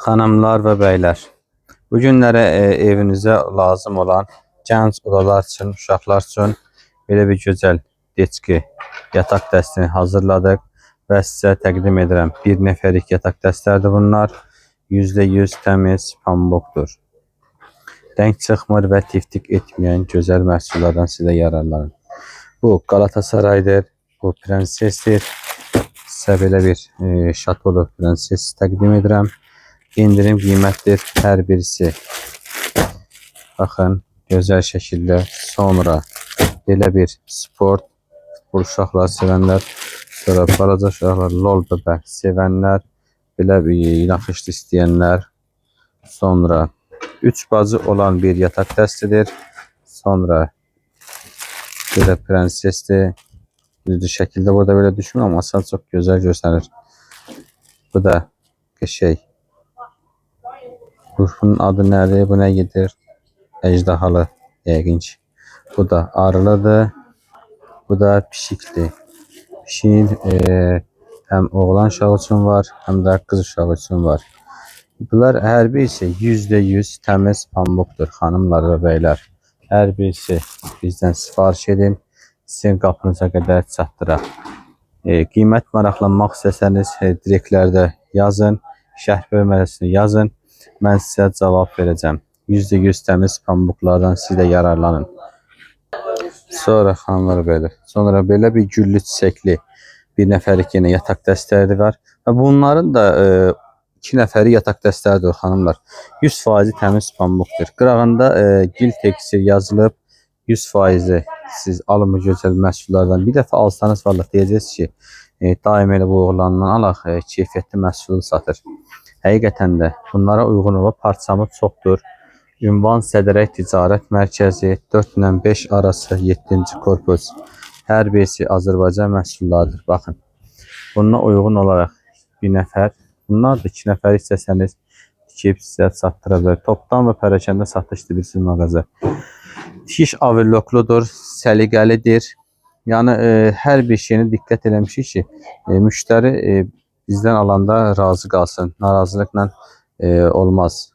Xanımlar və bəylər, bu günlərə evinizə lazım olan gənc odalar üçün, uşaqlar üçün belə bir gözəl deçki yataq dəstini hazırladıq və sizə təqdim edirəm. Bir nəfərlik yataq dəstələrdir bunlar. %100 təmiz pambıqdır. Rəng çıxmır və tiftik etməyən gözəl məhsullardan sizə yararlanın. Bu Qalatasaraydır, bu prensesdir. Sizə belə bir şatolu prenses təqdim edirəm. İndirim qiymətdir hər birisi. Baxın, gözəl şəkildə. Sonra belə bir sport, futbol uşaqlar sevənlər, sonra balaca uşaqlar, lol bəbə sevənlər, belə bir naxışlı istəyənlər. Sonra 3 bacı olan bir yataq dəstidir. Sonra belə prensesdir. Düzdür şəkildə burada belə düşmür, amma asal çox gözəl göstərir. Bu da qəşəng. Bunun adı nədir? Bu nə gedir? Ejdahalı yəqin ki. Bu da arılıdır. Bu da pişikdir. Pişiyin həm oğlan uşağı üçün var, həm də qız uşağı üçün var. Bunlar hər birisi %100 təmiz pambıqdır, xanımlar və bəylər. Hər birisi bizdən sifariş edin, sizin qapınıza qədər çatdıraq. Qiymət maraqlanmaq istəsəniz direktlərdə yazın, şərh bölməsini yazın. Mən sizə cavab verəcəm. %100 təmiz pambıqlardan siz də yararlanın. Sonra xanımlar bəylər. Sonra belə bir güllü çiçəkli bir nəfərlik yenə yataq dəstələri var. Və bunların da 2 nəfəri yataq dəstəridir xanımlar. 100% təmiz pambıqdır. Qırağında gil tekstil yazılıb. 100% siz alın bu gözəl məhsullardan. Bir dəfə alsanız vallahi deyəcəksiniz ki, daim elə bu oğlandan alaq, keyfiyyətli məhsulu satır. Həqiqətən də bunlara uyğun olub parçamız çoxdur. Ünvan Sədərək Ticarət Mərkəzi 4 ilə 5 arası 7-ci korpus. Hər birisi Azərbaycan məhsullarıdır. Baxın. Buna uyğun olaraq bir nəfər, bunlar da 2 nəfər istəsəniz tikib sizə satdıra bilər. Topdan və pərəkəndə satışdır bir mağaza. Tikiş avellokludur, səliqəlidir. Yəni hər bir şeyinə diqqət eləmişik ki, müştəri bizdən alanda razı qalsın. Narazılıqla olmaz.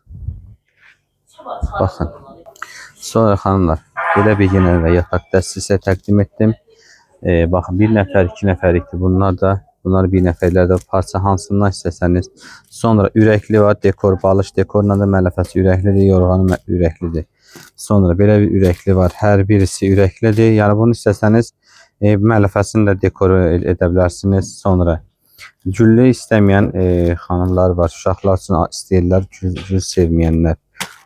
Baxın. Sonra xanımlar, belə bir yenə də yataq dəstəsi sizə təqdim etdim. Baxın, 1 nəfər, 2 nəfərlikdir. Bunlar 1 nəfərlərdə parça hansından istəsəniz. Sonra ürəkli var, dekor, balış dekorla da mələfəsi ürəklidir, yorğanı ürəklidir. Sonra belə bir ürəkli var. Hər birisi ürəklidir. Yəni bunu istəsəniz mələfəsini də dekor edə bilərsiniz. Sonra güllü istəməyən xanımlar var. Uşaqlar üçün istəyirlər, gül sevməyənlər.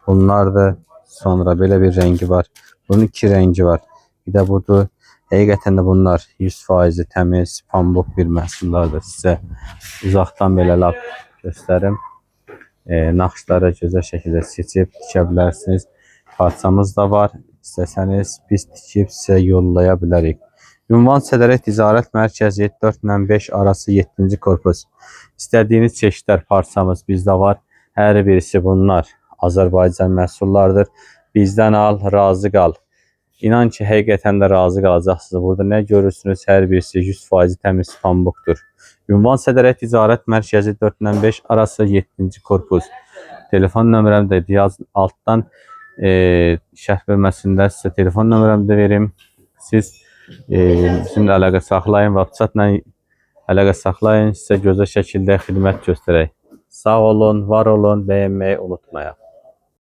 Bunlar da sonra belə bir rəngi var. Bunun 2 rəngi var. Bir də budur. Həqiqətən də bunlar 100% təmiz, pambıq bir məhsullardır. Sizə uzaqdan belə lap göstərim. Naxışları gözəl şəkildə seçib tikə bilərsiniz. Parçamız da var. İstəsəniz biz tikib sizə yollaya bilərik. Ünvan Sədərək Ticarət Mərkəzi 4 ilə 5 arası 7-ci korpus. İstədiyiniz çeşidlər parçamız bizdə var. Hər birisi bunlar Azərbaycan məhsullardır. Bizdən al, razı qal. İnan ki, həqiqətən də razı qalacaqsınız. Burada nə görürsünüz? Hər birisi 100% təmiz pambıqdır. Ünvan Sədərək Ticarət Mərkəzi 4 ilə 5 arası 7-ci korpus. Telefon nömrəm də yazın altdan şərh bölməsində sizə telefon nömrəmi də verim. Siz bizimlə əlaqə saxlayın, WhatsApp-la əlaqə saxlayın. Sizə gözəl şəkildə xidmət göstərək. Sağ olun, var olun, bəyənməyi unutmayın.